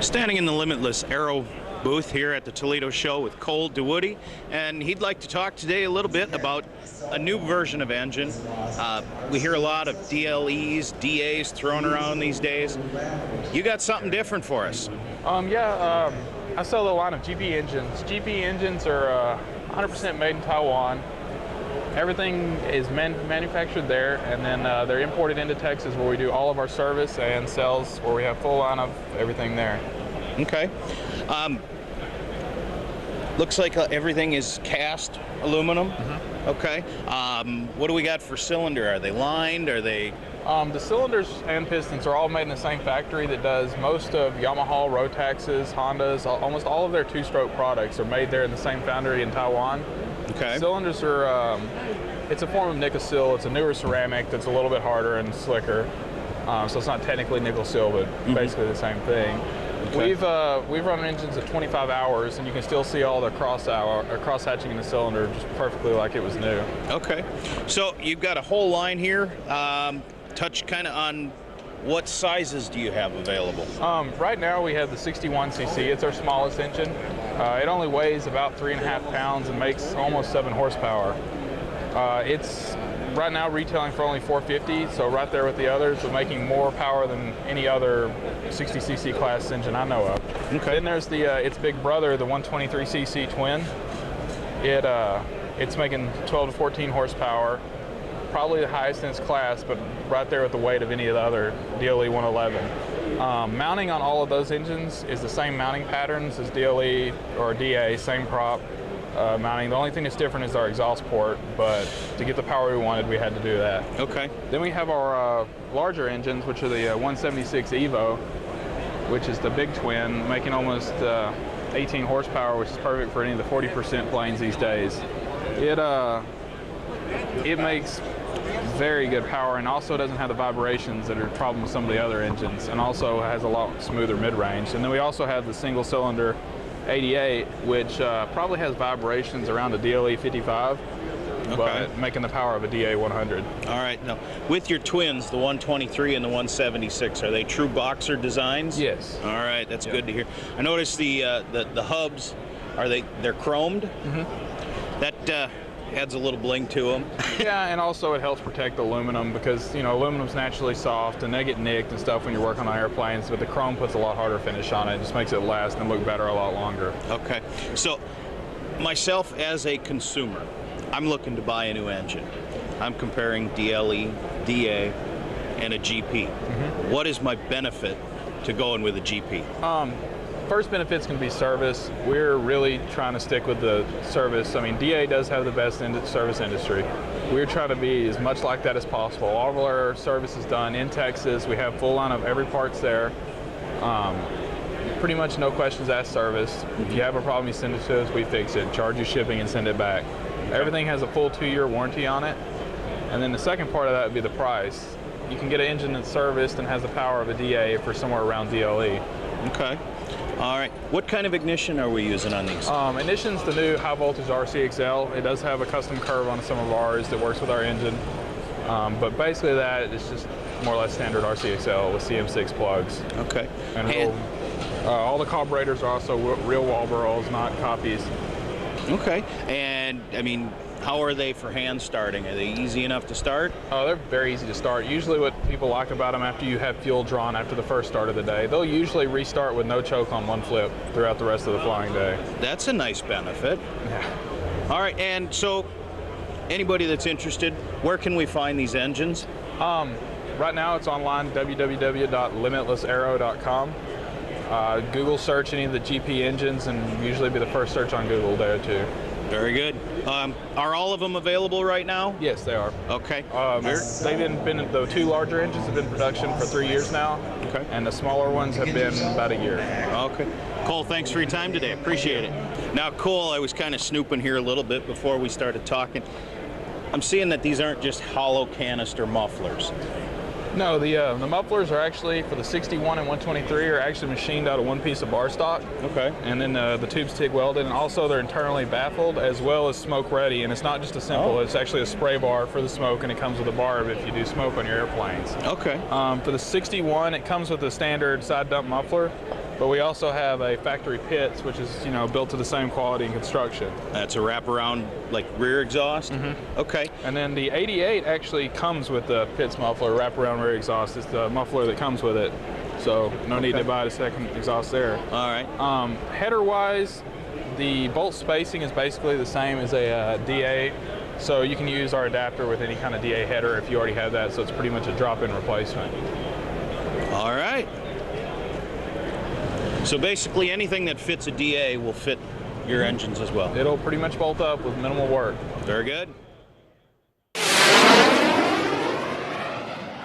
Standing in the Limitless Aero booth here at the Toledo show with Cole DeWoody, and he'd like to talk today a little bit about a new version of engine. We hear a lot of DLEs, DAs thrown around these days. You got something different for us. I sell a line of GP engines. GP engines are 100% made in Taiwan. Everything is manufactured there, and then they're imported into Texas, where we do all of our service and sales, where we have full line of everything there. Okay. Looks like everything is cast aluminum. Mm-hmm. Okay. What do we got for cylinder? Are they lined? Are they? The cylinders and pistons are all made in the same factory that does most of Yamaha, Rotaxes, Hondas. Almost all of their two-stroke products are made there in the same foundry in Taiwan. Okay. Cylinders are, it's a form of nickel seal. It's a newer ceramic that's a little bit harder and slicker. So it's not technically nickel seal, but basically the same thing. Okay. We've run engines at 25 hours, and you can still see all the cross hatching in the cylinder just perfectly like it was new. Okay. So you've got a whole line here. Touch kind of on what sizes do you have available? Right now we have the 61cc. It's our smallest engine. It only weighs about 3.5 pounds and makes almost 7 horsepower. It's right now retailing for only $450, so right there with the others, but making more power than any other 60cc class engine I know of. Okay. Then there's its big brother, the 123cc twin. It's making 12 to 14 horsepower. Probably the highest in its class, but right there with the weight of any of the other DLE 111. Mounting on all of those engines is the same mounting patterns as DLE or DA, same prop mounting. The only thing that's different is our exhaust port, but to get the power we wanted, we had to do that. Okay. Then we have our larger engines, which are the 176 Evo, which is the big twin, making almost 18 horsepower, which is perfect for any of the 40% planes these days. It makes very good power, and also doesn't have the vibrations that are a problem with some of the other engines, and also has a lot smoother mid-range. And then we also have the single cylinder 88, which probably has vibrations around a DLE 55, but making the power of a DA 100. All right. Now, with your twins, the 123 and the 176, are they true boxer designs? Yes. All right, that's good to hear. I noticed the hubs, they're chromed? That adds a little bling to them. Yeah, and also it helps protect the aluminum, because aluminum's naturally soft and they get nicked and stuff when you're working on airplanes, but the chrome puts a lot harder finish on it. It just makes it last and look better a lot longer. Okay. So myself as a consumer, I'm looking to buy a new engine. I'm comparing DLE, DA, and a GP. What is my benefit to going with a GP? First benefit's going to be service. We're really trying to stick with the service. I mean, DA does have the best service industry. We're trying to be as much like that as possible. All of our service is done in Texas. We have full line of every parts there. Pretty much no questions asked service. If you have a problem, you send it to us, we fix it, charge you shipping, and send it back. Everything has a full 2-year warranty on it. And then the second part of that would be the price. You can get an engine that's serviced and has the power of a DA for somewhere around DLE. Okay. All right. What kind of ignition are we using on these? Ignition's the new high voltage RCXL. It does have a custom curve on some of ours that works with our engine. But basically that is just more or less standard RCXL with CM6 plugs. Okay. And all the carburetors are also real Walbros, not copies. Okay. And I mean, how are they for hand starting? Are they easy enough to start? They're very easy to start. Usually what people like about them, after you have fuel drawn after the first start of the day, they'll usually restart with no choke on one flip throughout the rest of the flying day. That's a nice benefit. Yeah. All right, and so anybody that's interested, where can we find these engines? Right now it's online, www.limitlessaero.com. Google search any of the GP engines, and usually be the first search on Google there too. Very good. Are all of them available right now? Yes, they are. Okay. The 2 larger engines have been in production for 3 years now. Okay. And the smaller ones have been about a year. Okay. Cole, thanks for your time today. Appreciate it. Now, Cole, I was kind of snooping here a little bit before we started talking. I'm seeing that these aren't just hollow canister mufflers. No, the mufflers are actually, for the 61 and 123, are actually machined out of one piece of bar stock. Okay. And then the tube's TIG welded, and also they're internally baffled as well as smoke ready. And it's not just a simple, it's actually a spray bar for the smoke, and it comes with a barb if you do smoke on your airplanes. Okay. For the 61, it comes with a standard side dump muffler. But we also have a factory pits, which is, you know, built to the same quality and construction. That's a wraparound, like rear exhaust? Okay. And then the 88 actually comes with the Pitts muffler, wraparound rear exhaust. It's the muffler that comes with it. So no need to buy the second exhaust there. All right. Header-wise, the bolt spacing is basically the same as a D8. So you can use our adapter with any kind of DA header if you already have that. So it's pretty much a drop-in replacement. All right. So basically anything that fits a DA will fit your engines as well. It'll pretty much bolt up with minimal work. Very good.